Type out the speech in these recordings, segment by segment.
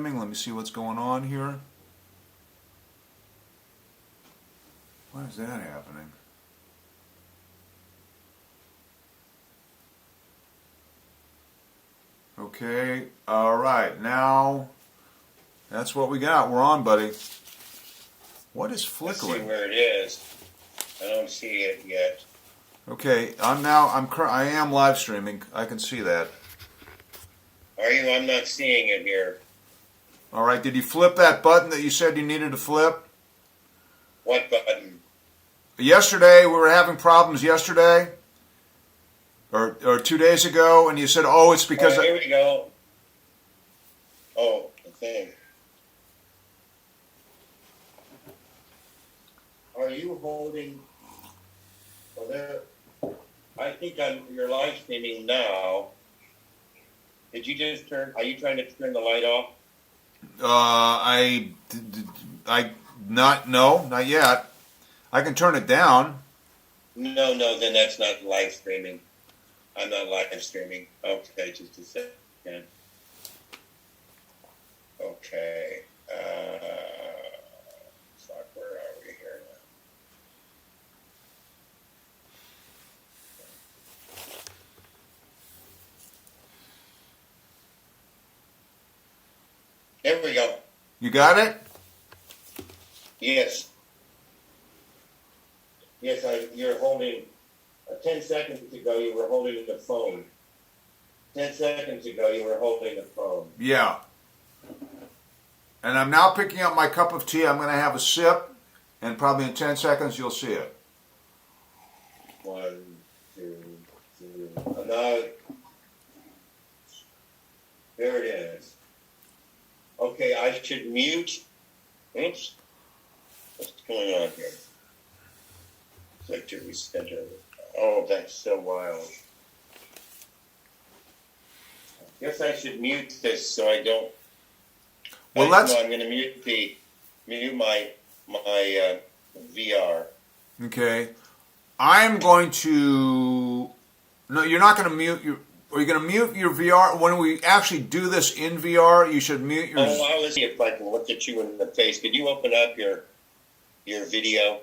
streaming. Let me see what's going on here. Why is that happening? Okay, all right, now that's what we got. We're on, buddy. What is flickering? Let's see where it is. I don't see it yet. Okay, I am live streaming. I can see that. Are you? I'm not seeing it here. All right, did you flip that button that you said you needed to flip? What button? Yesterday, we were having problems yesterday, or 2 days ago, and you said, oh, it's because... Here we go. Oh, the thing. Are you holding... Well, there... I think you're live streaming now. Did you just turn... Are you trying to turn the light off? Not yet. I can turn it down. No, then that's not live streaming. I'm not live streaming. Okay, just a second. Okay. Fuck, where are we here now? There we go. You got it? Yes. Yes, you're holding, 10 seconds ago you were holding the phone. 10 seconds ago you were holding the phone. Yeah. And I'm now picking up my cup of tea. I'm going to have a sip, and probably in 10 seconds you'll see it. 1, 2, 3. Now, there it is. Okay, I should mute. Oops. What's going on here? Click to recenter. Oh, that's so wild. Guess I should mute this so I don't. Well, I'm going to mute my VR. Okay. I'm going to... No, you're not going to mute your... Are you going to mute your VR? When we actually do this in VR, you should mute your... Oh, let's see if I can look at you in the face. Could you open up your video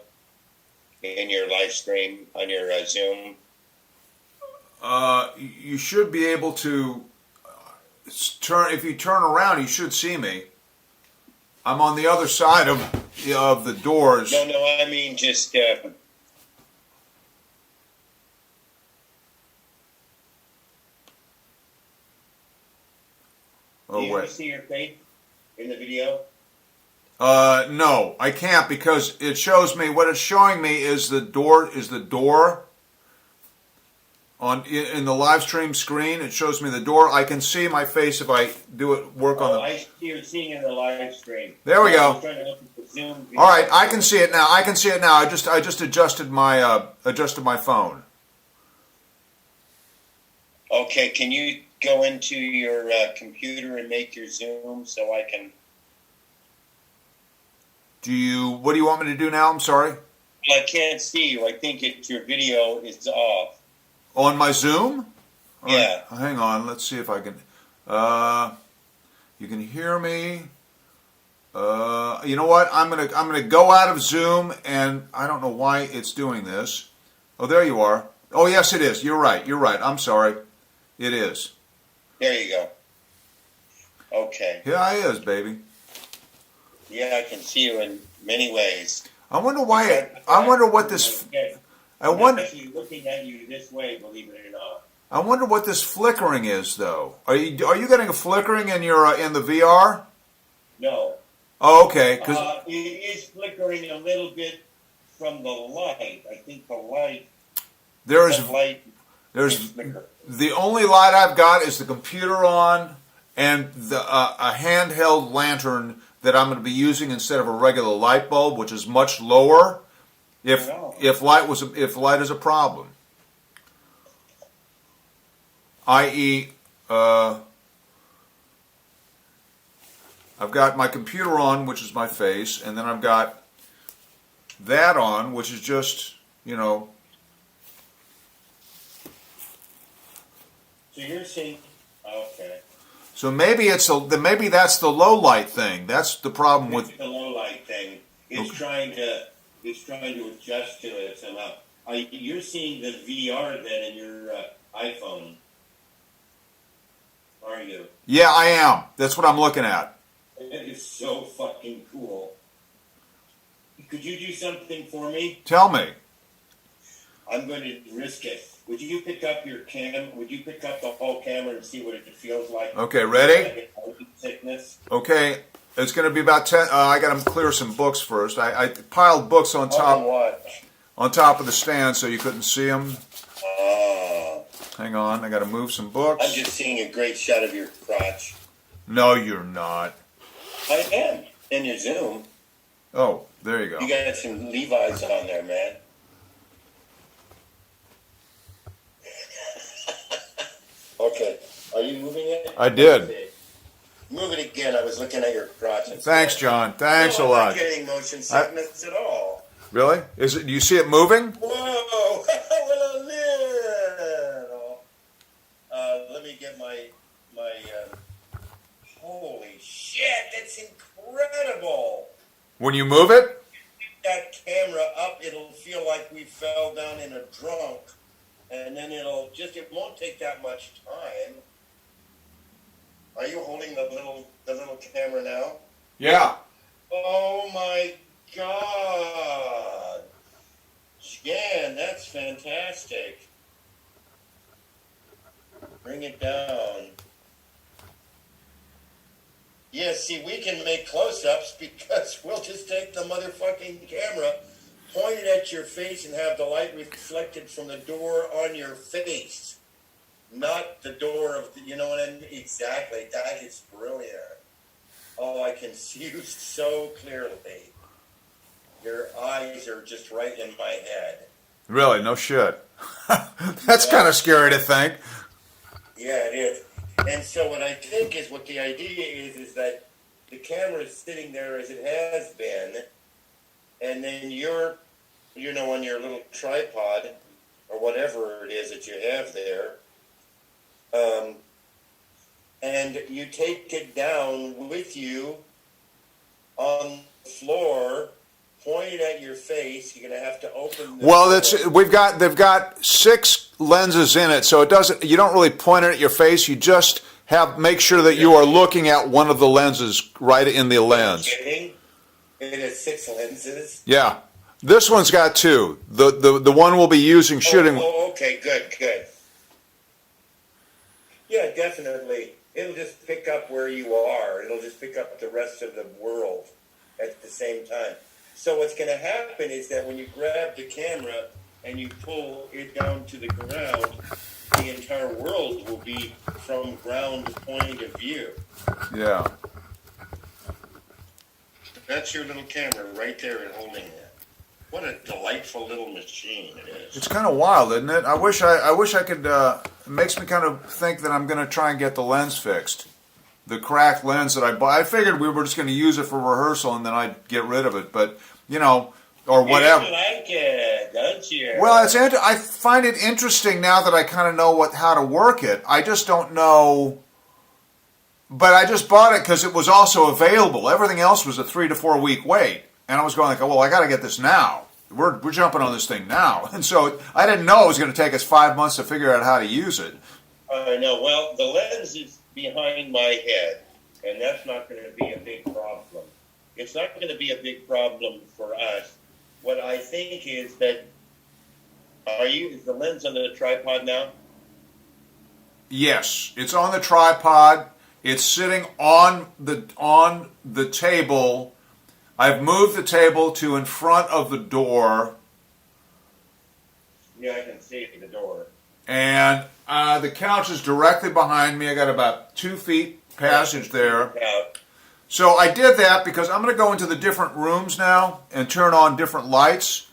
in your live stream on your Zoom? You should be able to turn... If you turn around, you should see me. I'm on the other side of the doors. No, I mean just... Oh, Do you wait. see your face in the video? No, I can't because it shows me, what it's showing me is the door in the live stream screen. It shows me the door. I can see my face if I work on the... I see you're seeing in the live stream. There we go. I'm trying to look at the Zoom video. All right, I can see it now. I just adjusted my phone. Okay, can you go into your computer and make your Zoom so I can... What do you want me to do now? I'm sorry. Well, I can't see you. I think your video is off. On my Zoom? Yeah. Right, hang on. Let's see if I can. You can hear me. You know what? I'm gonna go out of Zoom, and I don't know why it's doing this. Oh, there you are. Oh, yes, it is. You're right. I'm sorry. It is. There you go. Okay. Here I is, baby. Yeah, I can see you in many ways. I wonder why. I wonder what this. I wonder. Actually looking at you this way, believe it or not. I wonder what this flickering is, though. Are you getting a flickering in the VR? No. Oh, okay. It is flickering a little bit from the light. I think the light. There's is flickering. The only light I've got is the computer on and a handheld lantern that I'm going to be using instead of a regular light bulb, which is much lower. If light is a problem, i.e., I've got my computer on, which is my face, and then I've got that on, which is just, So you're seeing, okay. So maybe maybe that's the low light thing. That's the problem with the low light thing. It's trying to adjust to it somehow. You're seeing the VR then in your iPhone, are you? Yeah, I am. That's what I'm looking at. It is so fucking cool. Could you do something for me? Tell me. I'm going to risk it. Would you pick up your Would you pick up the whole camera and see what it feels like? Okay, ready? Like motion sickness. Okay, it's going to be about 10. I got to clear some books first. I piled books on top of the stand so you couldn't see them. Hang on, I got to move some books. I'm just seeing a great shot of your crotch. No, you're not. I am in your Zoom. Oh, there you go. You got some Levi's on there, man. Okay, are you moving it? I did. Move it again. I was looking at your crotch. Thanks, John. Thanks a lot. I'm not getting motion sickness at all. Really? Is it? Do you see it moving? Whoa! Well, a little. Let me get my. Holy shit! That's incredible. When you move it? That camera up, it'll feel like we fell down in a drunk, and then it won't take that much time. Are you holding the little camera now? Yeah. Oh my God. Jan, that's fantastic. Bring it down. Yeah, see, we can make close-ups because we'll just take the motherfucking camera, point it at your face, and have the light reflected from the door on your face. Not the door of you know what I mean? Exactly. That is brilliant. Oh, I can see you so clearly. Your eyes are just right in my head. Really? No shit. That's kind of scary to think. Yeah, it is. And so what I think is what the idea is that the camera is sitting there as it has been, and then you're, on your little tripod or whatever it is that you have there, and you take it down with you on the floor, pointed at your face. You're going to have to open the door. They've got 6 lenses in it, so you don't really point it at your face. You just make sure that you are looking at one of the lenses right in the lens. Are you kidding? It has 6 lenses. Yeah, this one's got 2. The one we'll be using shooting. Oh, okay, good. Yeah, definitely. It'll just pick up where you are. It'll just pick up the rest of the world at the same time. So what's going to happen is that when you grab the camera and you pull it down to the ground, the entire world will be from ground point of view. Yeah. That's your little camera right there and holding it. What a delightful little machine it is. It's kind of wild, isn't it? I wish I could. It makes me kind of think that I'm going to try and get the lens fixed. The cracked lens that I bought. I figured we were just going to use it for rehearsal and then I'd get rid of it. But, or whatever. You like it, don't you? Well, I find it interesting now that I kind of know how to work it. I just don't know. But I just bought it because it was also available. Everything else was a 3 to 4 week wait. And I was going well, I got to get this now. We're jumping on this thing now. And so I didn't know it was going to take us 5 months to figure out how to use it. I know. Well, the lens is behind my head, and that's not going to be a big problem. It's not going to be a big problem for us. What I think is that, is the lens on the tripod now? Yes, it's on the tripod. It's sitting on the table. I've moved the table to in front of the door. Yeah, I can see the door. And the couch is directly behind me. I got about 2 feet passage there. So I did that because I'm going to go into the different rooms now and turn on different lights.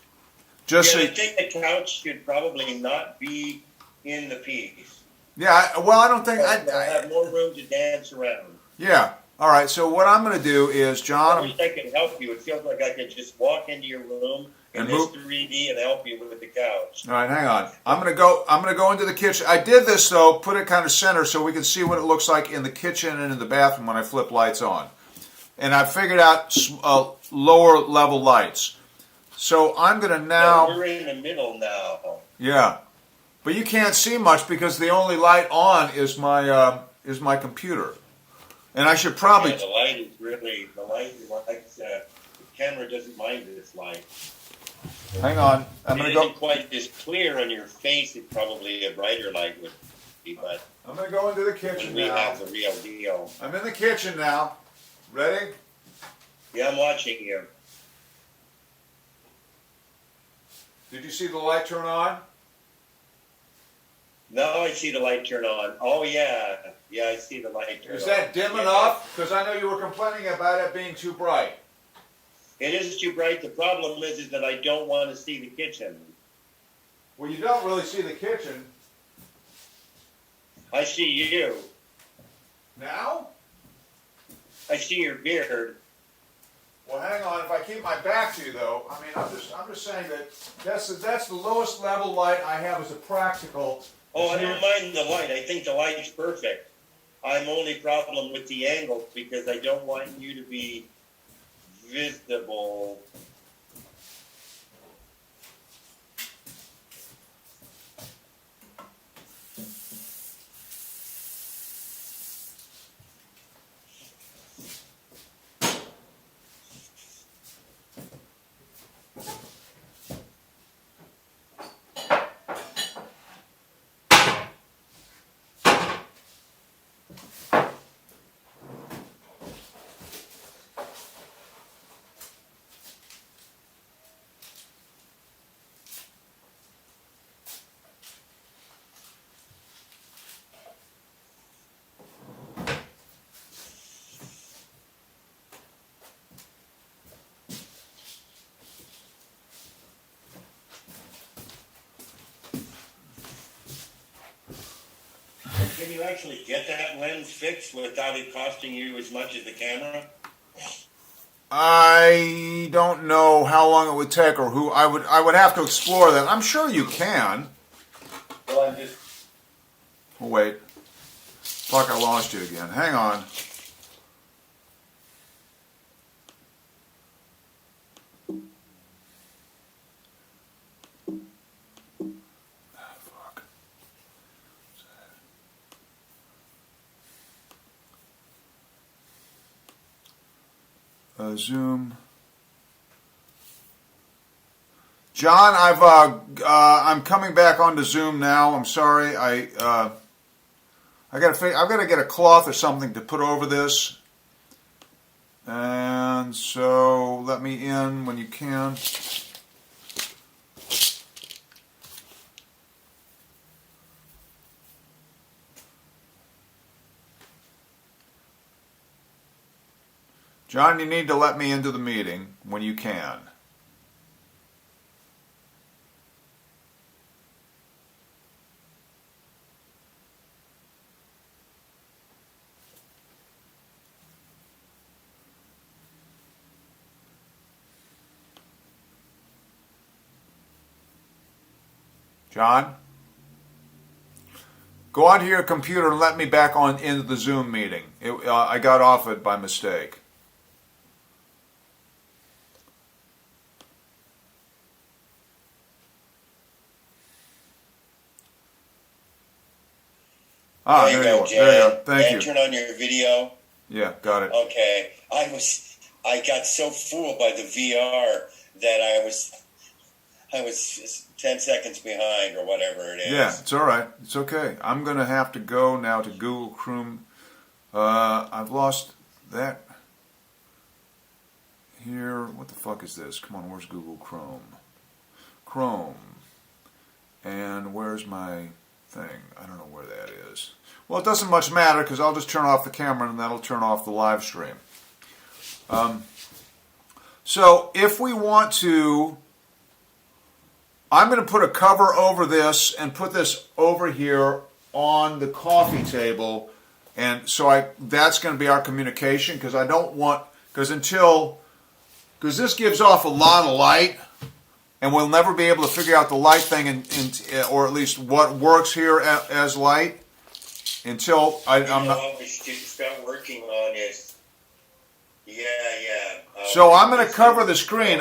I think the couch should probably not be in the piece. Yeah, I don't think I have more room to dance around. Yeah. All right. So what I'm going to do is, John, I wish I could help you. It feels like I could just walk into your room in this 3D and help you with the couch. All right, hang on. I'm gonna go into the kitchen. I did this though, put it kind of center so we can see what it looks like in the kitchen and in the bathroom when I flip lights on. And I figured out lower level lights. So I'm gonna now. We're in the middle now. Yeah, but you can't see much because the only light on is my computer. And I should probably. Yeah, the light is the camera doesn't mind this light. Hang on, It isn't quite as clear on your face. It probably a brighter light would be, but I'm gonna go into the kitchen we now. have the real deal. I'm in the kitchen now. Ready? Yeah, I'm watching you. Did you see the light turn on? Now I see the light turn on. Oh yeah, I see the light turn on. Is that dim enough? Because I know you were complaining about it being too bright. It is too bright. The problem is that I don't want to see the kitchen. Well, you don't really see the kitchen. I see you. Now? I see your beard. Well, hang on. If I keep my back to you, though, I mean, I'm just saying that that's the lowest level light I have as a practical. Oh, I don't mind the light. I think the light's perfect. I'm only problem with the angle because I don't want you to be visible. Can you actually get that lens fixed without it costing you as much as the camera? I don't know how long it would take or who. I would have to explore that. I'm sure you can. Well, I'm just. Oh, wait. Fuck, I lost you again. Hang on. Zoom. John, I'm coming back onto Zoom now. I'm sorry. I've got to get a cloth or something to put over this. And so let me in when you can. John, you need to let me into the meeting when you can. John? Go onto your computer and let me back on into the Zoom meeting. I got off it by mistake. Ah, there you go. Jan. There you go. Thank you. Turn on your video. Yeah, got it. Okay. I got so fooled by the VR that I was 10 seconds behind or whatever it is. Yeah, it's all right. It's okay. I'm going to have to go now to Google Chrome. I've lost that here. What the fuck is this? Come on, where's Google Chrome? Chrome. And where's my thing? I don't know where that is. Well, it doesn't much matter because I'll just turn off the camera and that'll turn off the live stream. So if we want to, I'm going to put a cover over this and put this over here on the coffee table, and so that's going to be our communication because I don't want because this gives off a lot of light. and we'll never be able to figure out the light thing, or at least what works here as light until I'm not. What we should start working on is, yeah. So I'm going to cover the screen.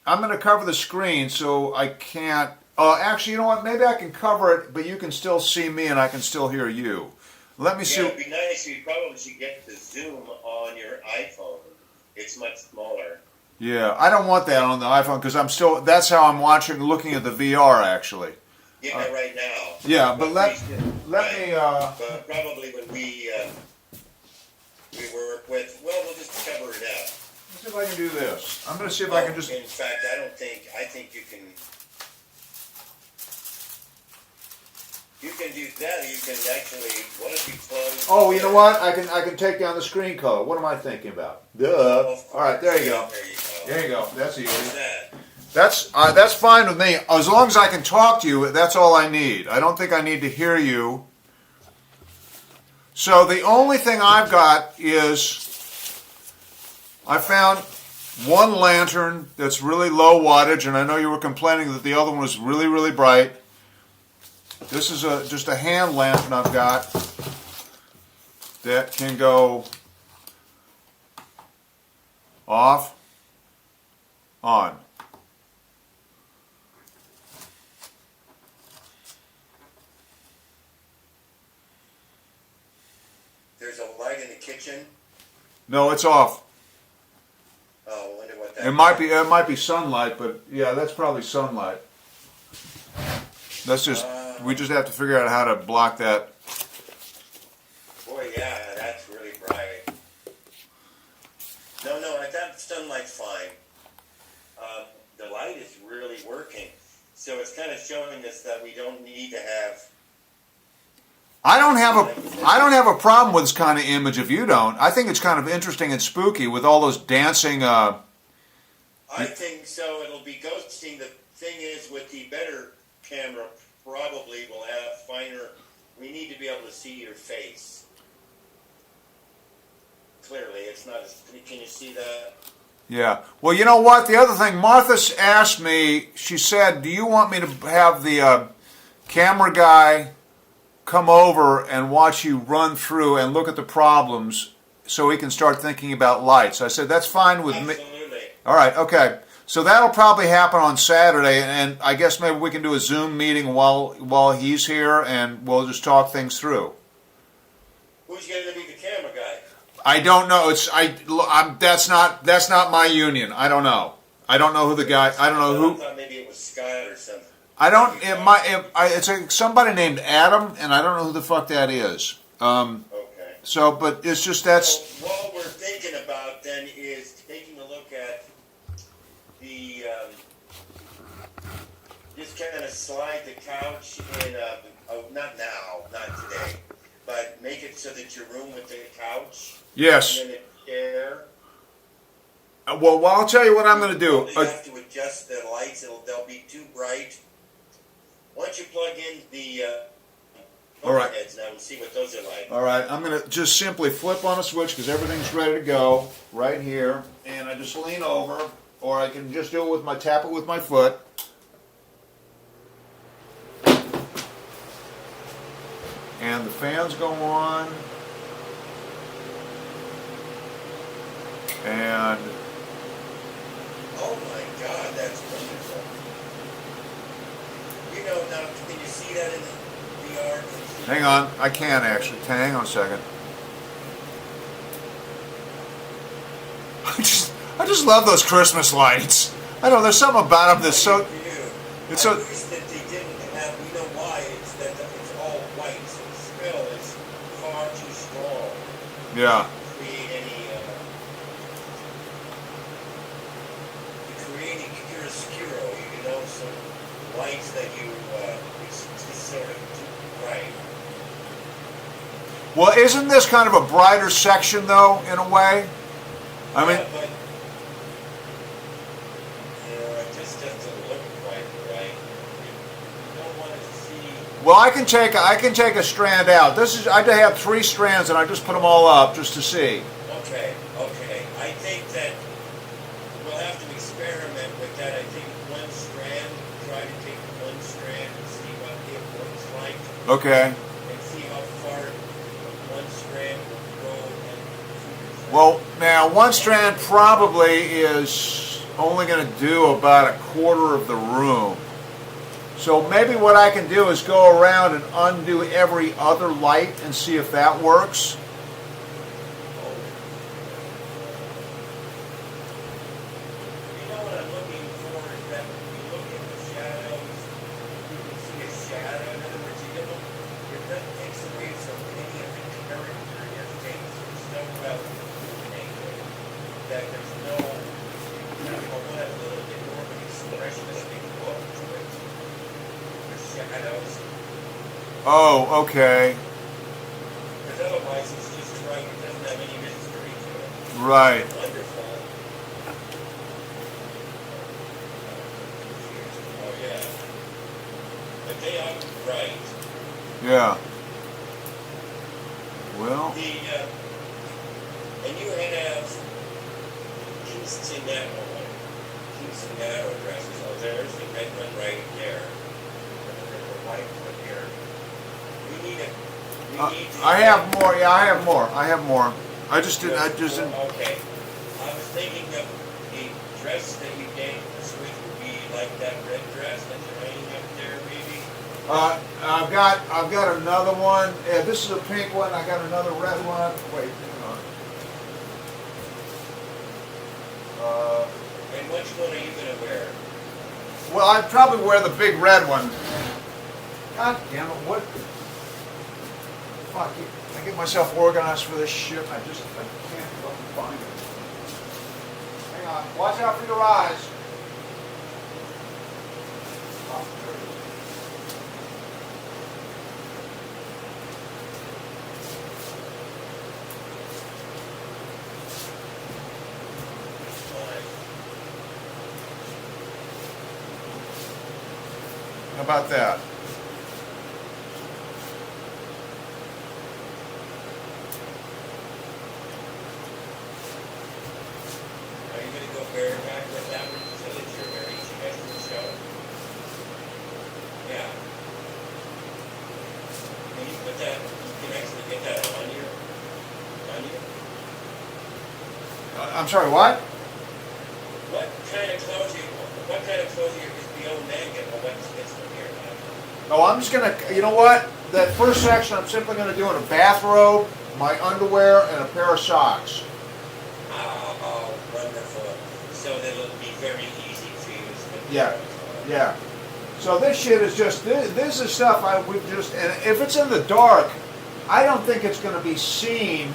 I'm going to cover the screen so I can't. Actually, you know what? Maybe I can cover it, but you can still see me and I can still hear you. Let me see. It'd be nice. You probably should get the zoom on your iPhone. It's much smaller. Yeah, I don't want that on the iPhone because I'm still. That's how I'm looking at the VR actually. Yeah, right now. Yeah, but let me. But probably when we work with, we'll just cover it up. Let's see if I can do this. I'm going to see if I can just. In fact, I think you can. You can do that. You can actually. What if you close? Oh, you know what? I can take down the screen color. What am I thinking about? Duh. All right, there you go. There you go. That's easy. That's fine with me. As long as I can talk to you, that's all I need. I don't think I need to hear you. So the only thing I've got is I found one lantern that's really low wattage, and I know you were complaining that the other one was really, really bright. This is just a hand lantern I've got that can go off, on. There's a light in the kitchen. No, it's off. Oh, I wonder what that. It might be sunlight, but yeah, that's probably sunlight. That's just we just have to figure out how to block that. Boy, yeah, that's really bright. No, that sunlight's fine. The light is really working, so it's kind of showing us that we don't need to have. I don't have a problem with this kind of image if you don't. I think it's kind of interesting and spooky with all those dancing. I think so. It'll be ghosting. The thing is, with the better camera, probably will have finer. We need to be able to see your face clearly. It's not. Can you see that? Yeah. Well, you know what? The other thing, Martha asked me. She said, "Do you want me to have the camera guy come over and watch you run through and look at the problems so he can start thinking about lights?" I said, "That's fine with me." Absolutely. All right. Okay. So that'll probably happen on Saturday, and I guess maybe we can do a Zoom meeting while he's here, and we'll just talk things through. Who's going to be the camera guy? I don't know. That's not my union. I don't know. I don't know who the guy. I don't know who. I thought maybe it was Scott or something. I don't. It's somebody named Adam, and I don't know who the fuck that is. Okay. So, but it's just that's. So what we're thinking about then is taking a look at the. Just kind of slide the couch in. Not now, not today, but make it so that your room with the couch. Yes. And then a chair. Well, I'll tell you what I'm going to do. You have to adjust the lights. They'll be too bright. Once you plug in the All right. heads now, we'll see what those are like. All right, I'm going to just simply flip on a switch because everything's ready to go right here, and I just lean over, or I can just do it tap it with my foot. And the fans go on, and Oh my God, that's wonderful. You know, now can you see that in the VR? hang on, I can actually. Hang on a second. I just love those Christmas lights. I don't know, there's something about them that's so. It's so. I wish that they didn't have. We know why. It's that it's all white. So the smell is far too strong. Yeah. To create any. To create any chiaroscuro, you know, some lights that you. It's just sort of too bright. Well, isn't this kind of a brighter section though, in a way? I mean. Yeah, but, it just doesn't look right. You don't want to see. Well, I can take a strand out. I have 3 strands, and I just put them all up just to see. Okay. I think that we'll have to experiment with that. I think one strand Okay. and see how far one strand will go. And Well, now one strand probably is only going to do about a quarter of the room. So maybe what I can do is go around and undo every other light and see if that works. you know what I'm looking for is that when you look at the shadows, you can see a shadow. In other words, it doesn't take away from any of the character you're taking. There's no that there's no, we'll have a little bit more of an expressionistic look to it. The shadows. Oh, okay. Because otherwise it's just right, it doesn't have any mystery to it. Right. Wonderful. Oh yeah. But they are right. Yeah. Well, And you have kinks in that one. Kinks in narrow dresses. Oh, there's the red one right there. And then there's the white one here. We need I have more. Yeah, I have more. I have more. I just didn't. Okay. I was thinking of the dress that you gave us, which would be like that red dress that you're hanging up there, maybe. I've got another one. This is a pink one. I got another red one. Wait, hang on. And which one are you gonna wear? Well, I'd probably wear the big red one. God damn it! What? Fuck! I get myself organized for this shit. I can't fucking find it. Hang on. Watch out for your eyes. Oh, there it is. How about that? Are you gonna go bareback with that one so that you're very easy guys to show? Yeah. Can you put that? You can actually get that on you. I'm sorry. What? What kind of clothes is the old man getting? Well, what's from here now? Oh, I'm just gonna. You know what? That first section, I'm simply gonna do in a bathrobe, my underwear, and a pair of socks. Oh, wonderful. So that it'll be very easy to use. Yeah. Yeah. So this shit is just this is stuff we've just, and if it's in the dark, I don't think it's going to be seen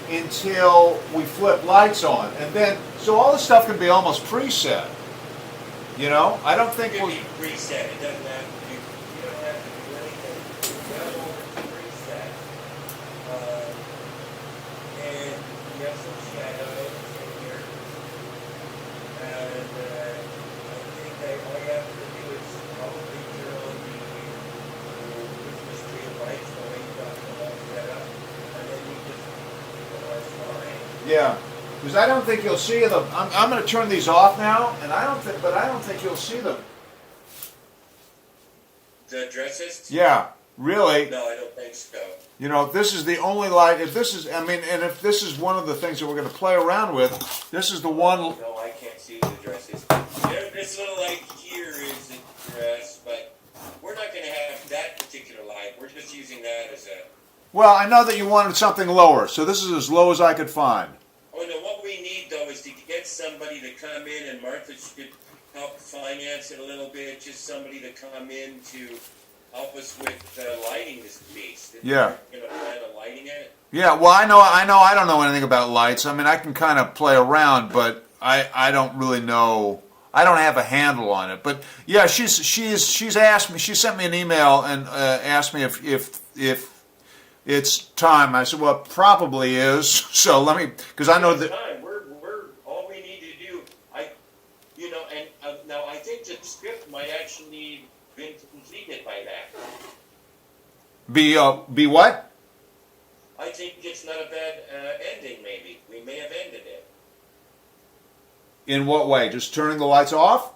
until we flip lights on, and then so all this stuff can be almost preset. You know, I don't think It can we'll. be preset. It doesn't have to do. You don't have to do anything. It's preset. And you have some shadows in here, and I think that all you have to do is probably turn on the Christmas tree lights the way you got them all set up, and then you just that's fine. Yeah, because I don't think you'll see them. I'm going to turn these off now, and I don't think you'll see them. The dresses? Yeah, really. No, I don't think so. You know, this is the only light. If this is, I mean, and if this is one of the things that we're going to play around with, this is the one. No, I can't see the dresses. This little light here is the dress, but we're not going to have that particular light. We're just using that as a. Well, I know that you wanted something lower, so this is as low as I could find. Oh no, what we need though is to get somebody to come in, and Martha should help finance it a little bit. Just somebody to come in to help us with lighting this piece. Yeah. You know, plan on lighting it. Yeah, well, I know. I don't know anything about lights. I mean, I can kind of play around, but I don't really know. I don't have a handle on it. But yeah, she's asked me. She sent me an email and asked me if it's time. I said, well, it probably is. So let me, because I know that. Time. We're all we need to do. And now I think the script might actually been completed by that. Be what? I think it's not a bad ending. Maybe we may have ended it. In what way? Just turning the lights off?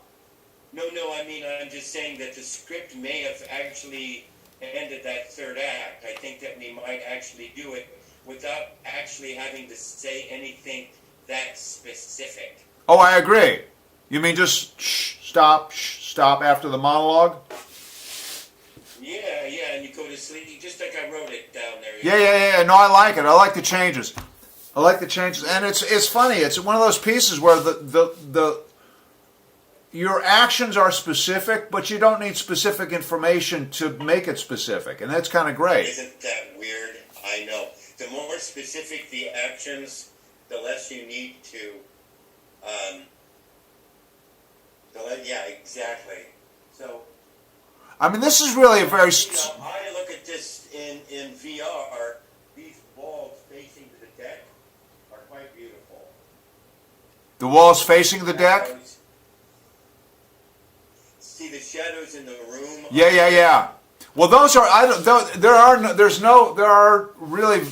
No. I mean, I'm just saying that the script may have actually end of that third act. I think that we might actually do it without actually having to say anything that specific. Oh, I agree. You mean just stop after the monologue? Yeah, and you go to sleep, just like I wrote it down there. Yeah. No, I like it. I like the changes. And it's funny. It's one of those pieces where the your actions are specific, but you don't need specific information to make it specific, and that's kind of great. Isn't that weird? I know. The more specific the actions, the less you need to. Yeah, exactly. So. I mean, this is really a very. I look at this in VR. These walls facing the deck are quite beautiful. The walls facing the deck. See the shadows in the room. Yeah. Well, those are. There are really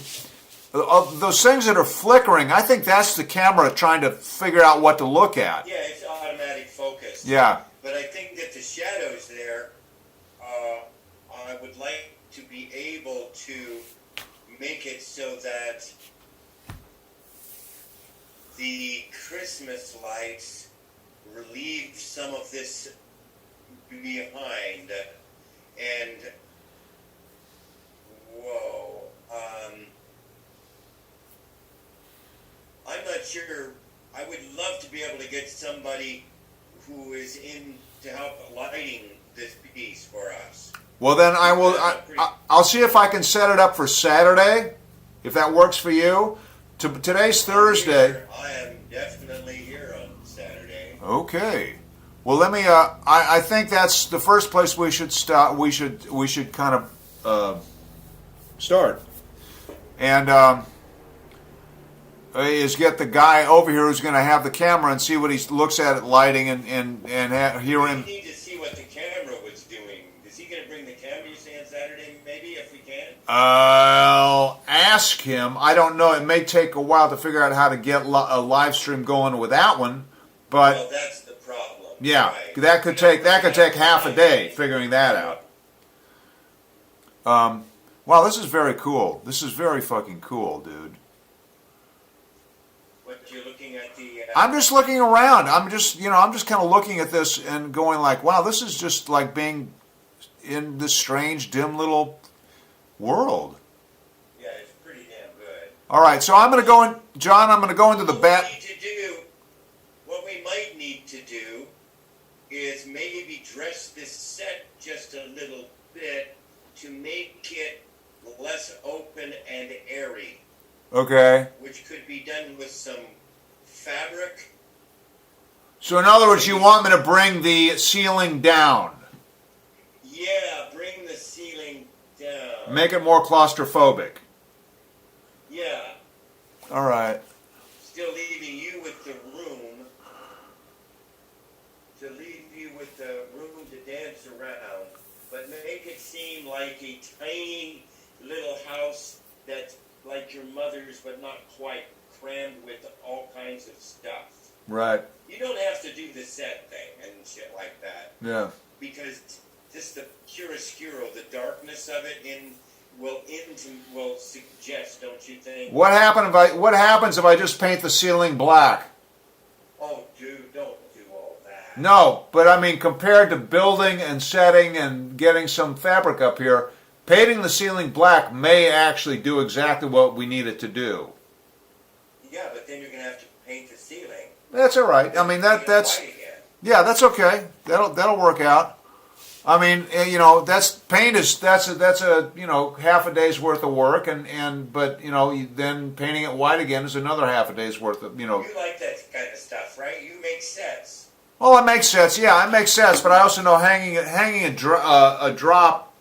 those things that are flickering. I think that's the camera trying to figure out what to look at. Yeah, it's automatic focus. Yeah. But I think that the shadows there. I would like to be able to make it so that the Christmas lights relieve some of this behind. And, whoa, I'm not sure. I would love to be able to get somebody who is in to help lighting this piece for us. Well, then I will. I'll see if I can set it up for Saturday, if that works for you. Today's Thursday. I am definitely here on Saturday. Okay. Well, let me. I think that's the first place we should start. We should kind of start, and is get the guy over here who's going to have the camera and see what he looks at lighting and hear him. We need to see what the camera was doing. Is he going to bring the camera? You say on Saturday, maybe if we can. I'll ask him. I don't know. It may take a while to figure out how to get a live stream going with that one, but well, that's the problem. yeah, right? that could take half a day figuring that out. Wow, this is very cool. This is very fucking cool, dude. What you're looking at the. I'm just looking around. I'm just kind of looking at this and going like, wow, this is just like being in this strange, dim little world. Yeah, it's pretty damn good. All right, so I'm going to go in, John. I'm going to go into the bat. What we might need to do is maybe dress this set just a little bit to make it less open and airy. Okay. Which could be done with some fabric. So in other words, you want me to bring the ceiling down? Yeah, bring the ceiling down. Make it more claustrophobic. Yeah. All right. Still leaving you with the room. To leave you with the room to dance around. But make it seem like a tiny little house that's like your mother's, but not quite, crammed with all kinds of stuff. Right. You don't have to do the set thing and shit like that. Yeah. Because just the chiaroscuro, the darkness of it, will suggest, don't you think? What happens if I just paint the ceiling black? Oh, dude, don't do all that. No, but I mean, compared to building and setting and getting some fabric up here, painting the ceiling black may actually do exactly what we need it to do. Yeah, but then you're going to have to paint the ceiling. That's all right. I mean, that's yeah, that's okay. That'll work out. I mean, that's a half a day's worth of work, but then painting it white again is another half a day's worth of You like that kind of stuff, right? You make sets. Well, it makes sense. Yeah, it makes sense. But I also know hanging a drop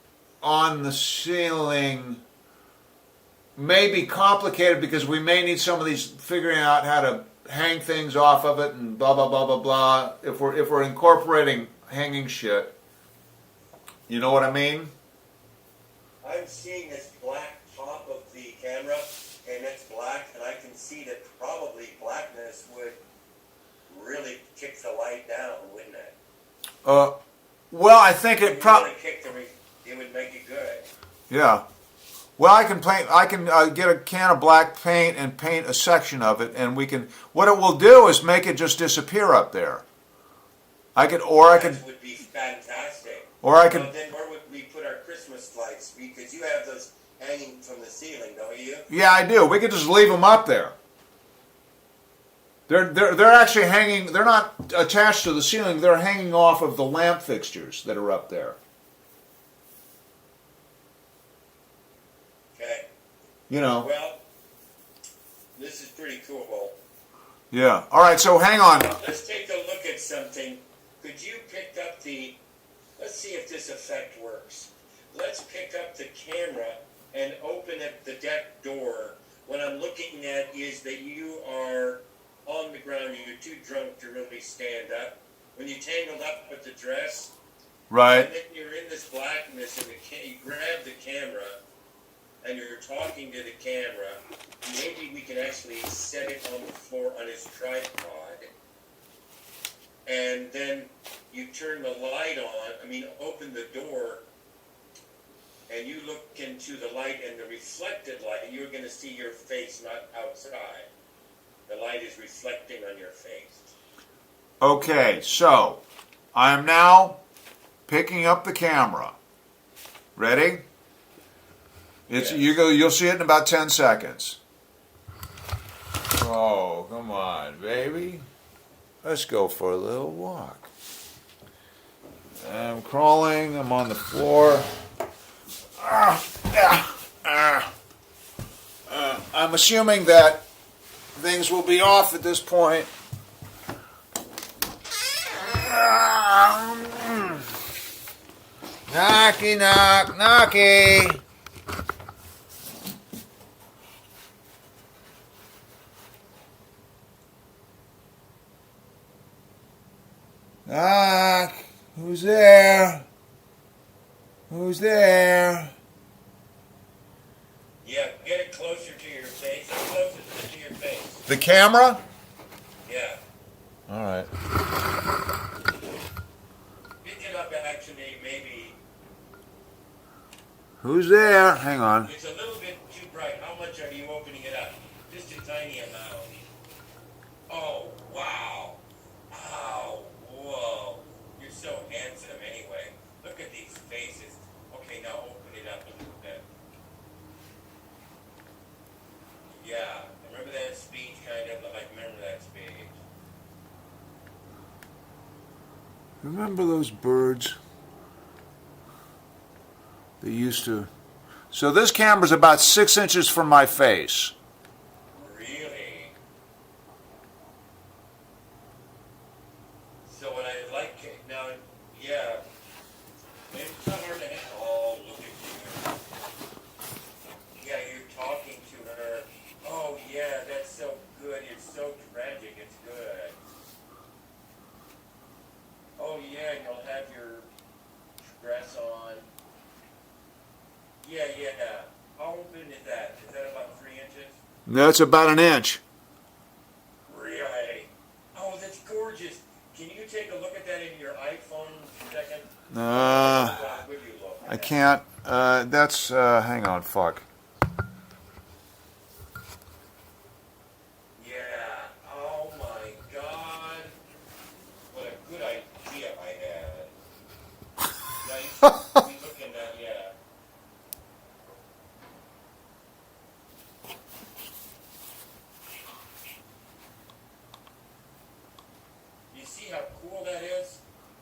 on the ceiling may be complicated because we may need some of these figuring out how to hang things off of it and blah blah blah blah blah. If we're incorporating hanging shit, you know what I mean? I'm seeing this black top of the camera, and it's black, and I can see that probably blackness would really kick the light down, wouldn't it? Well, I think it probably. It it would make it good. Yeah. Well, I can paint. I can get a can of black paint and paint a section of it, and we can. What it will do is make it just disappear up there. I could, or I could, That would be fantastic. or I could. Well, then where would we put our Christmas lights? Because you have those hanging from the ceiling, don't you? Yeah, I do. We could just leave them up there. They're actually hanging. They're not attached to the ceiling. They're hanging off of the lamp fixtures that are up there. Okay. You know. Well, this is pretty cool. Yeah. All right. So hang on. Let's take a look at something. Could you pick up the? Let's see if this effect works. Let's pick up the camera and open up the deck door. What I'm looking at is that you are on the ground. You're too drunk to really stand up. When you tangled up with the dress, Right. and then you're in this blackness, and you grab the camera, and you're talking to the camera. Maybe we can actually set it on the floor on his tripod. And then you turn the light on, open the door, and you look into the light, and the reflected light, you're going to see your face, not outside. The light is reflecting on your face. Okay. So I am now picking up the camera. Ready? It's Yes. You'll see it in about 10 seconds. Oh, come on, baby. Let's go for a little walk. I'm crawling. I'm on the floor. I'm assuming that things will be off at this point. Knocky, knock, knocky. Knock. Who's there? Who's there? Yeah, get it closer to your face. Closer to your face. The camera? Yeah. All right. Pick it up actually, maybe. Who's there? Hang on. It's a little bit too bright. How much are you opening it up? Just a tiny amount. Oh, wow. Oh, whoa. You're so handsome anyway. Look at these faces. Okay, now open it up a little bit. Yeah. Remember that speech, kind of? Like, remember that speech. Remember those birds? They used to. So this camera's about 6 inches from my face. Really? So what I like now, yeah. It's not hard to handle. Oh, look at you. Yeah, you're talking to her. Oh, yeah, that's so good. It's so tragic. It's good. Oh, yeah, and you'll have your dress on. Yeah, yeah. How open is that? Is that about 3 inches? No, it's about an inch. Really? Oh, that's gorgeous. Can you take a look at that in your iPhone for a second? I can't. That's. Hang on. Fuck. Yeah. Oh my God. What a good idea I had. Nice. Be looking at, yeah. You see how cool that is?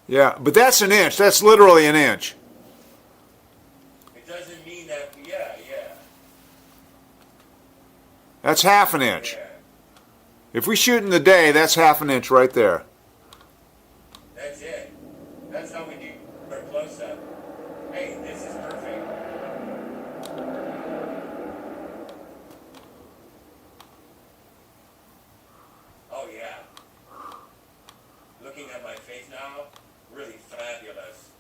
Yeah, but that's an inch. That's literally an inch. It doesn't mean that, yeah, yeah. That's half an inch. Yeah. If we shoot in the day, that's half an inch right there. That's it. That's how we do our close-up. Hey, this is perfect. Oh, yeah. Looking at my face now, really fabulous.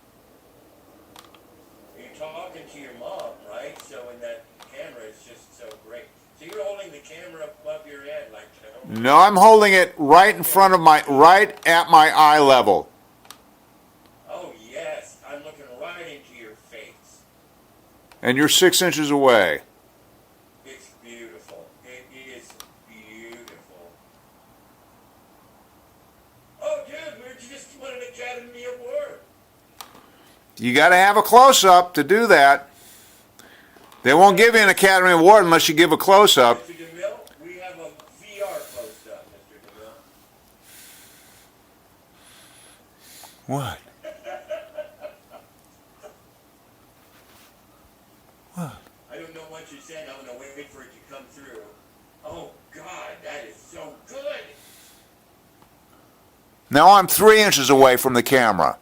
You're talking to your mom, right? So in that camera, it's just so great. So you're holding the camera above your head like that. No, I'm holding it right in front of right at my eye level. Oh, yes. I'm looking right into your face. And you're 6 inches away. It's beautiful. It is beautiful. Oh, dude, we just won an Academy Award. You got to have a close-up to do that. They won't give you an Academy Award unless you give a close-up. Mr. DeMille, we have a VR close-up, Mr. DeMille. What? What? I don't know what you said. I'm going to wait for it to come through. Oh, God, that is so good. Now I'm 3 inches away from the camera.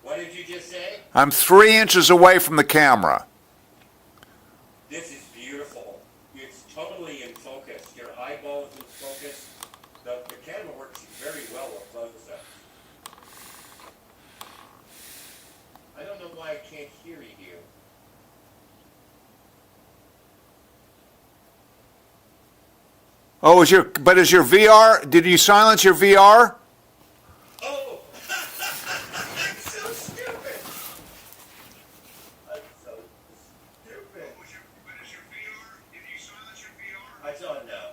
What did you just say? I'm 3 inches away from the camera. This is beautiful. It's totally in focus. Your eyeball is in focus. The camera works very well with close-up. I don't know why I can't hear you. Oh, is your VR? Did you silence your VR? Oh! I'm so stupid! I'm so stupid. But is your VR? Did you silence your VR? It's on now.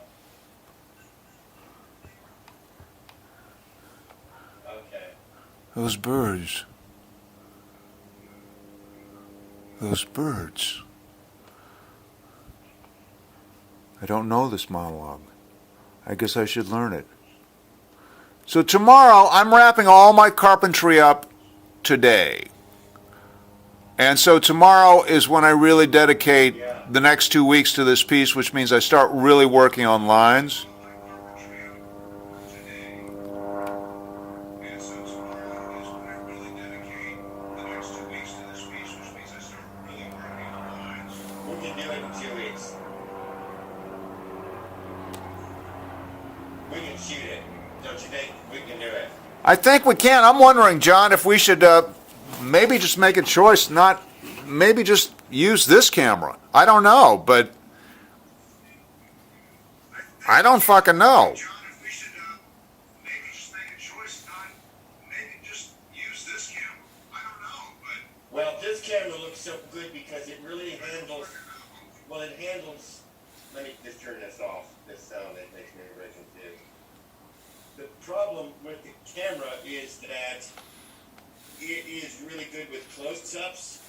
Okay. Those birds. Those birds. I don't know this monologue. I guess I should learn it. So tomorrow, I'm wrapping all my carpentry up today. And so tomorrow is when I really dedicate the next 2 weeks to this piece, which means I start really working on lines. And so tomorrow is when I really dedicate the next 2 weeks to this piece, which means I start really working on lines. We can do it in 2 weeks. We can shoot it. Don't you think? We can do it. I think we can. I'm wondering, John, if we should maybe just make a choice, maybe just use this camera. I don't know, but I don't fucking know. John, if we should maybe just make a choice, not maybe just use this camera. I don't know, but Well, this camera looks so good because it really handles. Well, it handles. Let me just turn this off. This sound that makes me very confused. The problem with the camera is that it is really good with close-ups.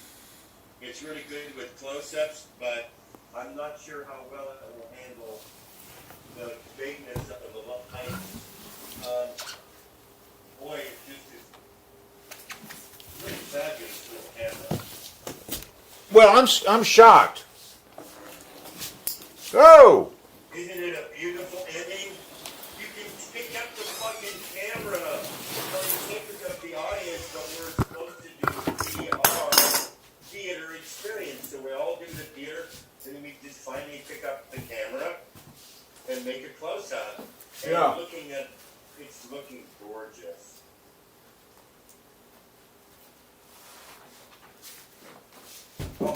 It's really good with close-ups, but I'm not sure how well it will handle the bigness of the light. Boy, it just is pretty fabulous little camera. Well, I'm shocked. Oh! Isn't it a beautiful ending? You can pick up the fucking camera. You can't pick up the audience, but we're supposed to do VR theater experience. So we all do the theater, and then we just finally pick up the camera and make a close-up. And Yeah. it's looking gorgeous. Oh,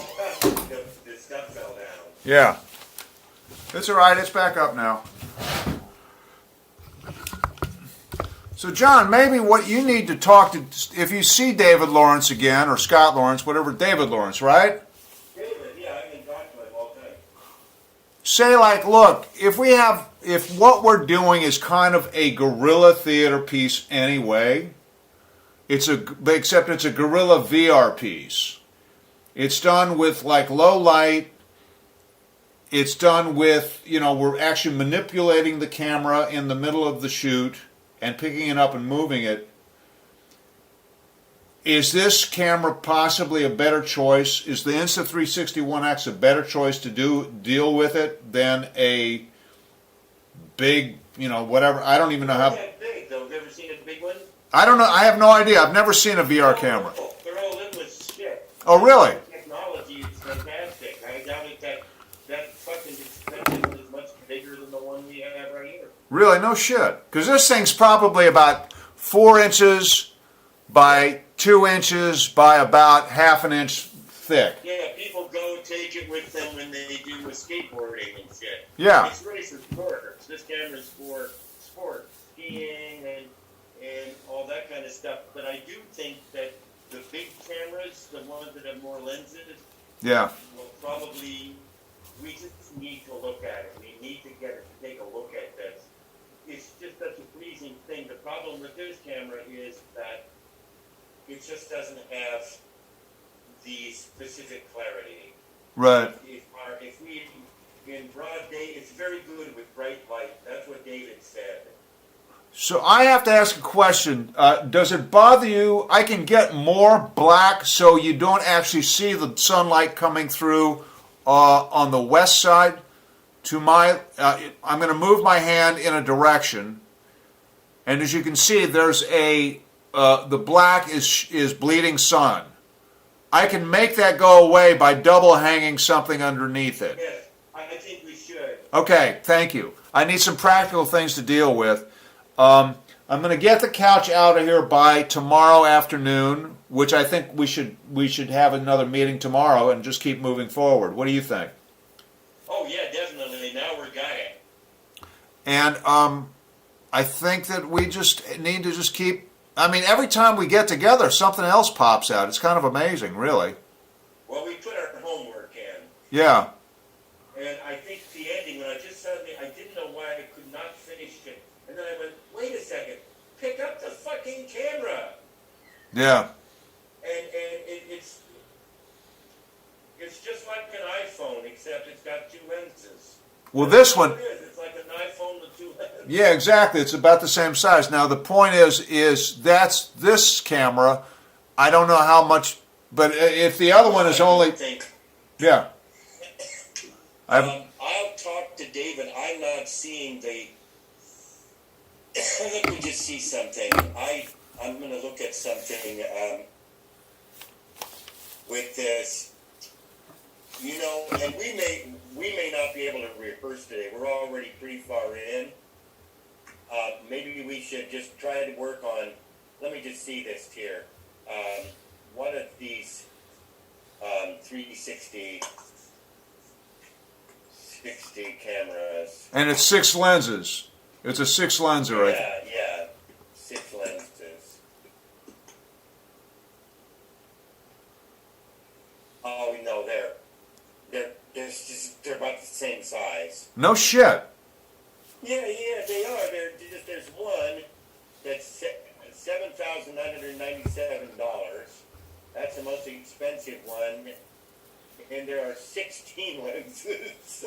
the stuff fell down. Yeah. It's all right. It's back up now. So, John, maybe what you need to talk to, if you see David Lawrence again, or Scott Lawrence, whatever, David Lawrence, right? David, yeah, I can talk to him all the time. Say, like, look, if what we're doing is kind of a guerrilla theater piece anyway, except it's a guerrilla VR piece. It's done with, like, low light. It's done with, we're actually manipulating the camera in the middle of the shoot and picking it up and moving it. Is this camera possibly a better choice? Is the Insta360 One X a better choice to deal with it than a big, whatever? I don't even know how. They're big, though. Have you ever seen a big one? I don't know. I have no idea. I've never seen a VR camera. They're all in with shit. Oh, really? Technology is fantastic. I doubt it that fucking expensive one is much bigger than the one we have right here. Really? No shit. Because this thing's probably about 4 inches by 2 inches by about half an inch thick. Yeah, people go take it with them when they do with skateboarding and shit. Yeah. It's really for sports. This camera's for sports, skiing and all that kind of stuff. But I do think that the big cameras cameras, the ones that have more lenses, Yeah. will probably, we just need to look at it. We need to take a look at this. It's just such a pleasing thing. The problem with this camera is that it just doesn't have the specific clarity. Right. If we, in broad day, it's very good with bright light. That's what David said. So I have to ask a question. Does it bother you? I can get more black so you don't actually see the sunlight coming through on the west side. I'm going to move my hand in a direction, and as you can see, there's the black is bleeding sun. I can make that go away by double hanging something underneath it. Yes, I think we should. Okay, thank you. I need some practical things to deal with. I'm going to get the couch out of here by tomorrow afternoon, which I think we should have another meeting tomorrow and just keep moving forward. What do you think? Oh yeah, definitely. Now we're got it. And I think that we just need to just keep. I mean, every time we get together, something else pops out. It's kind of amazing, really. Well, we put our homework in. Yeah. And I think the ending, when I just suddenly, I didn't know why I could not finish it. And then I went, wait a second, pick up the fucking camera. Yeah. And it's just like an iPhone, except it's got two lenses. Well, this one. It's like an iPhone with two lenses. Yeah, exactly. It's about the same size. Now, the point is that's this camera. I don't know how much, but if the other one is only. Yeah. I'll talk to David. I'm not seeing the. I think we just see something. I'm going to look at something with this. You know, and we may not be able to rehearse today. We're already pretty far in. Maybe we should just try to work on. Let me just see this here. One of these 360 cameras. And it's 6 lenses. It's a 6 lenser, right? Yeah, 6 lenses. Oh no, they're about the same size. No shit. Yeah, they are. There's one that's $7,997. That's the most expensive one, and there are 16 lenses.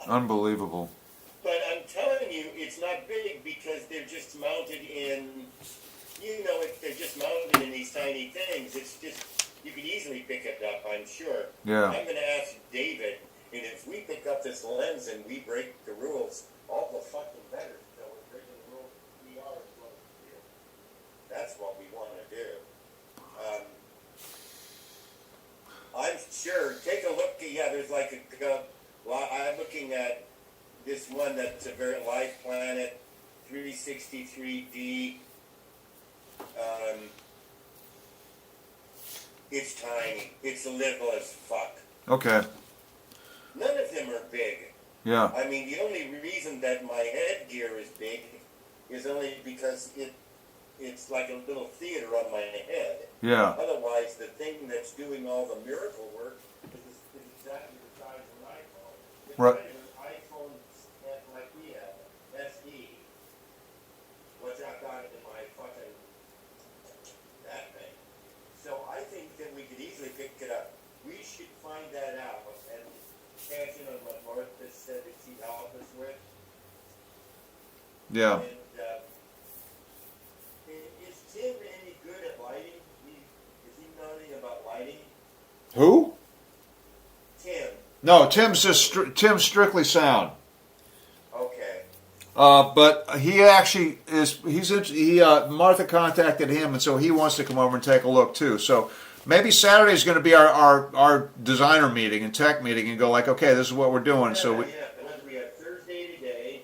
Unbelievable. But I'm telling you, it's not big because they're just mounted in, they're just mounted in these tiny things. It's just, you can easily pick it up, I'm sure. Yeah. I'm going to ask David, and if we pick up this lens and we break the rules, all the fucking better. So we're breaking the rules. We are as well as you. That's what we want to do. I'm sure. Take a look. Yeah, there's like I'm looking at this one that's a very Live Planet 363D. It's tiny. It's little as fuck. Okay. None of them are big. Yeah. I mean, the only reason that my headgear is big is only because it's like a little theater on my head. Yeah. Otherwise, the thing that's doing all the miracle work is exactly the size of an iPhone. It's Right. An iPhone like we have, SE. What's I got it in my fucking that thing. So I think that we could easily pick it up. We should find that out and cash in on what Martha said that she'd help us with. Yeah. And is Tim any good at lighting? Is he know anything about lighting? Who? Tim. No, Tim's strictly sound. Okay. But he actually is. Martha contacted him, and so he wants to come over and take a look too. So maybe Saturday is going to be our designer meeting and tech meeting, and go like, okay, this is what we're doing. So we. Yeah. We have Thursday today.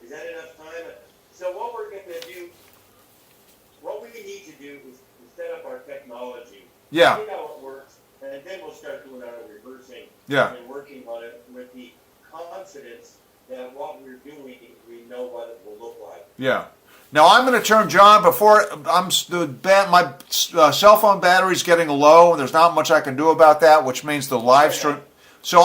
Is that enough time? So what we're going to do, what we need to do is set up our technology. Yeah. See how it works, and then we'll start doing our rehearsing. Yeah. And working on it with the confidence that what we're doing, we know what it will look like. Yeah. Now I'm going to turn John before my cell phone battery's getting low, and there's not much I can do about that, which means the live stream. So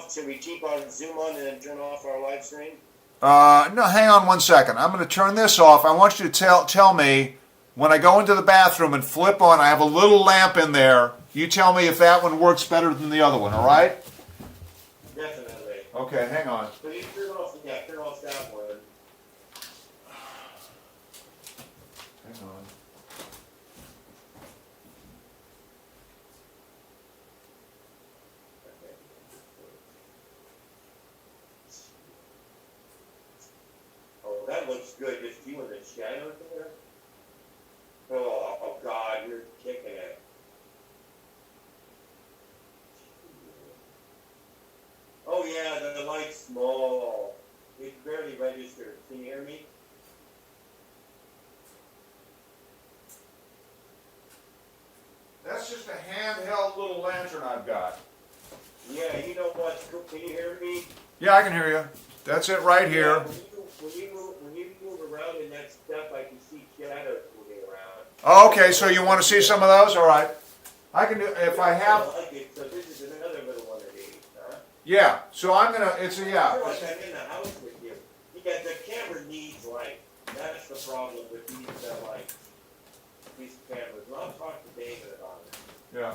Should we keep our Zoom on and then turn off our live stream? No, hang on 1 second. I'm going to turn this off. I want you to tell me when I go into the bathroom and flip on. I have a little lamp in there. You tell me if that one works better than the other one. All right? Definitely. Okay, hang on. So you turn off that one. Hang on. Oh, that looks good. Just you in the shadow there. Oh God, you're kicking it. Oh yeah, the light's small. It's barely registered. Can you hear me? That's just a handheld little lantern I've got. Yeah, you know what? Can you hear me? Yeah, I can hear you. That's it right here. When you move around in that stuff, I can see shadows moving around. Oh, okay, so you want to see some of those? All right. I can do if I I have. like it. So this is another little one of these, huh? Yeah. So I'm gonna. It's a I yeah. feel like I'm in the house with you. Because the camera needs light. That's the problem with these lights. These cameras. And I'll talk to David about it. Yeah.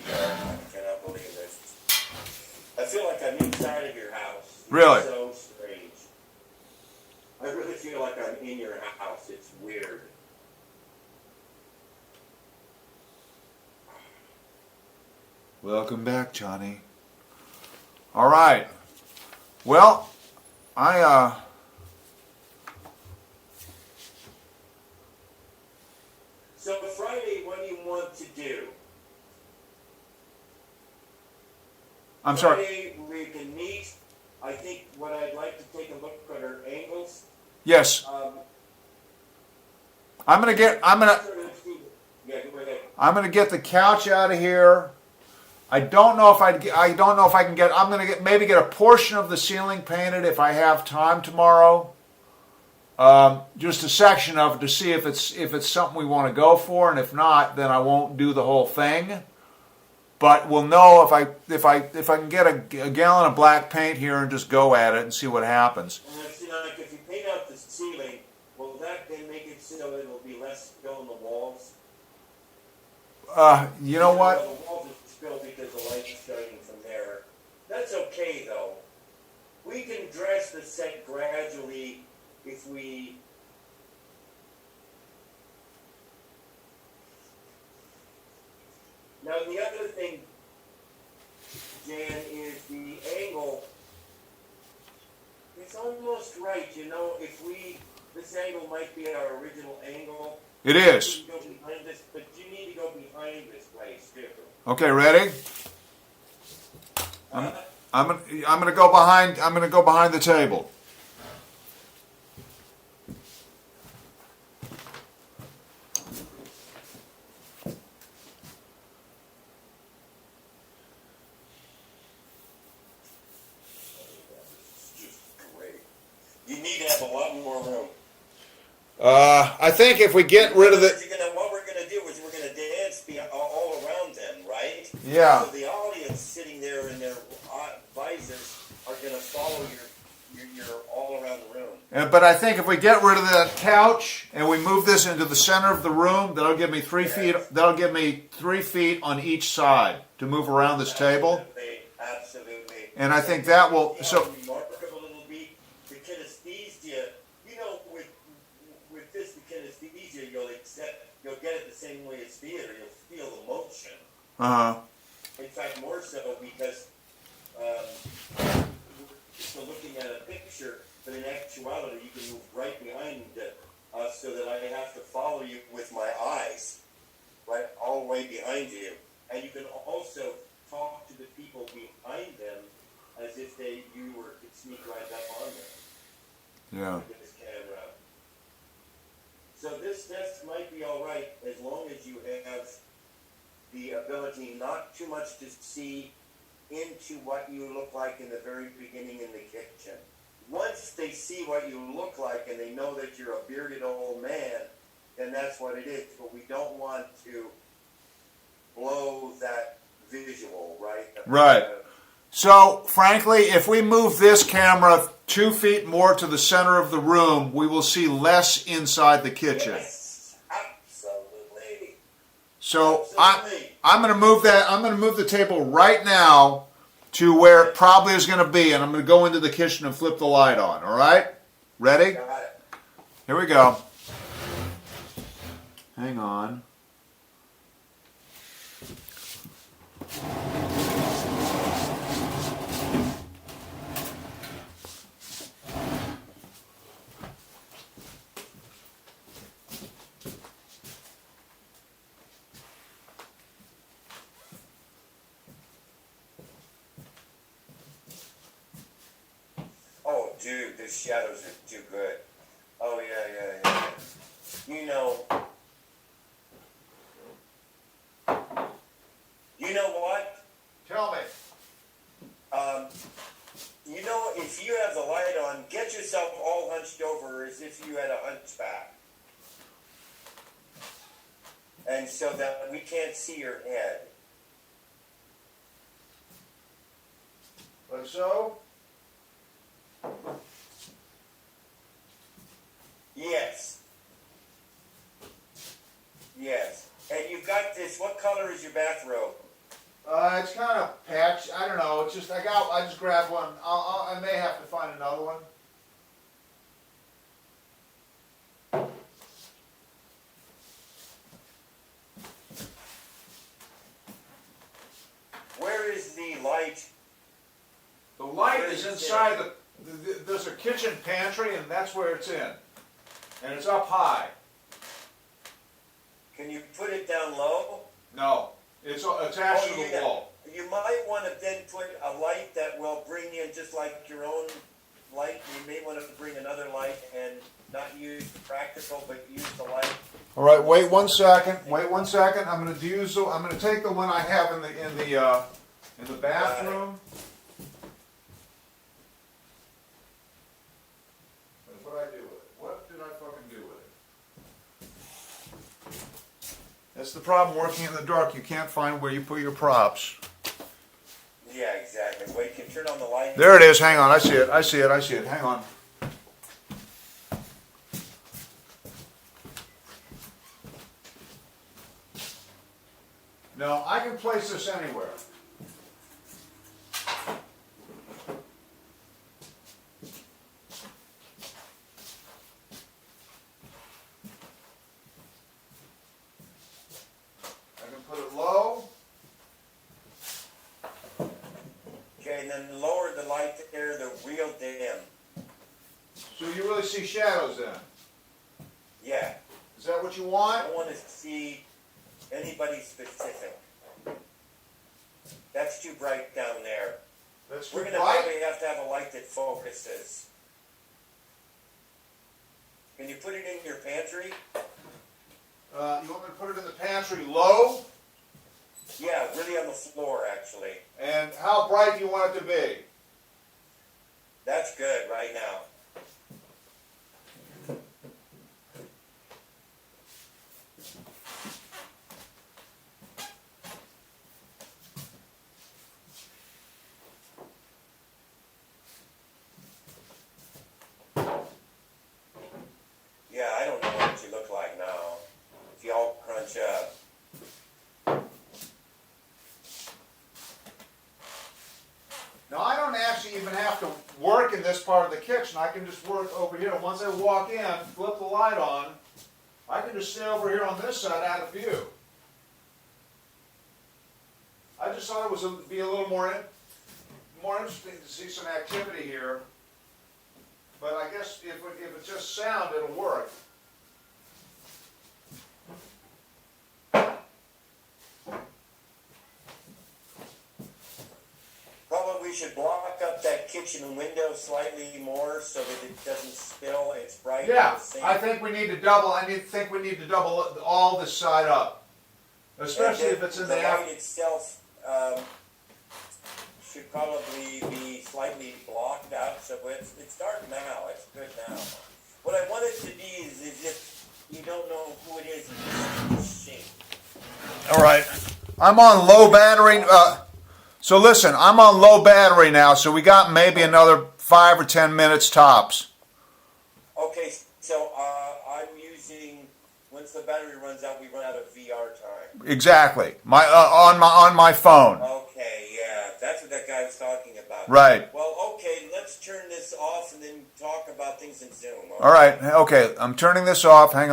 I cannot believe this. I feel like I'm inside of your house. Really? It's so strange. I really feel like I'm in your house. It's weird. Welcome back, Johnny. All right. Well, So Friday, what do you want to do? I'm sorry. Friday, we can meet. I think what I'd like to take a look at our angles. Yes. I'm gonna Yeah, go ahead. I'm gonna get the couch out of here. I don't know if I can get. I'm gonna maybe get a portion of the ceiling painted if I have time tomorrow. Just a section of it to see if it's something we want to go for, and if not, then I won't do the whole thing. But we'll know if I can get a gallon of black paint here and just go at it and see what happens. And if you paint out the ceiling, will that then make it so it'll be less spill in the walls? You know what? The walls will spill because the light's shining from there. That's okay though. We can dress the set gradually if we. Now the other thing, Jan, is the angle. It's almost right, this angle might be our original angle. It is. You can go behind this, but you need to go behind this place too. Okay, ready? I'm gonna go behind. I'm gonna go behind the table. You need to have a lot more room. I think if we get rid of the. What we're going to do is we're going to dance all around them, right? Yeah. So the audience sitting there in their visors are going to follow your all around the room. But I think if we get rid of that couch and we move this into the center of the room, that'll give me 3 feet. That'll give me 3 feet on each side to move around this table. Absolutely. And I think that will. So. Remarkable little beat. The kinesthesia. With this, the kinesthesia, you'll get it the same way as theater. You'll feel the motion. Uh huh. It's fact more so because so looking at a picture, but in actuality you can move right behind us so that I have to follow you with my eyes, right, all the way behind you. And you can also talk to the people behind them as if you could sneak right up on them. Yeah. With this camera. So this test might be all right as long as you have the ability not too much to see into what you look like in the very beginning in the kitchen. Once they see what you look like and they know that you're a bearded old man, then that's what it is. But we don't want to blow that visual, right? Right. So, frankly, if we move this camera 2 feet more to the center of the room, we will see less inside the kitchen. Yes, absolutely. So Absolutely. I'm going to move that. I'm going to move the table right now to where it probably is going to be, and I'm going to go into the kitchen and flip the light on. All right? Ready? Got it. Here we go. Hang on. Oh, dude, the shadows are too good. Oh, yeah. You know what? Tell me. If you have the light on, get yourself all hunched over as if you had a hunchback. And so that we can't see your head. Like so? Yes. And you've got this, what color is your bathrobe? It's kind of patched. I don't know. It's just I just grabbed one. I may have to find another one. Where is the light? The light is inside there's a kitchen pantry, and that's where it's in. And it's up high. Can you put it down low? No, it's attached to the yeah. wall. You might want to then put a light that will bring in just like your own light. You may want to bring another light and not use the practical, but use the light. All right, wait 1 second. Wait 1 second. I'm going to take the one I have in the bathroom. What did I do with it? What did I fucking do with it? That's the problem working in the dark. You can't find where you put your props. Yeah, exactly. Wait, can you turn on the light? There it is. Hang on. I see it. Hang on. No, I can place this anywhere. I can put it low. Okay, and then lower the light there, the real dim. So you really see shadows then? Yeah. Is that what you I want? don't want to see anybody specific. That's too bright down there. That's We're too going to bright. probably have to have a light that focuses. Can you put it in your pantry? You want me to put it in the pantry low? Yeah, really on the floor, actually. And how bright do you want it to be? That's good right now. Yeah, I don't know what you look like now. If you all crunch up. Now I don't actually even have to work in this part of the kitchen. I can just work over here. Once I walk in, flip the light on, I can just stay over here on this side out of view. I just thought it was be a little more interesting to see some activity here. But I guess if it's just sound, it'll work. Probably we should block up that kitchen window slightly more so that it doesn't spill. It's bright. Yeah, I think we need to double. Think we need to double all this side up, especially if it's in the light itself. Should probably be slightly blocked out, so it's dark now. It's good now. What I want it to be is if you don't know who it is, you just see. All right, I'm on low battery. So listen, I'm on low battery now, so we got maybe another 5 or 10 minutes tops. Okay, so I'm using, once the battery runs out, we run out of VR time. Exactly. On my phone. Okay, yeah, that's what that guy was talking about. Right. Well, okay, let's turn this off and then talk about things in Zoom. Okay? All right. Okay, I'm turning this off. Hang on.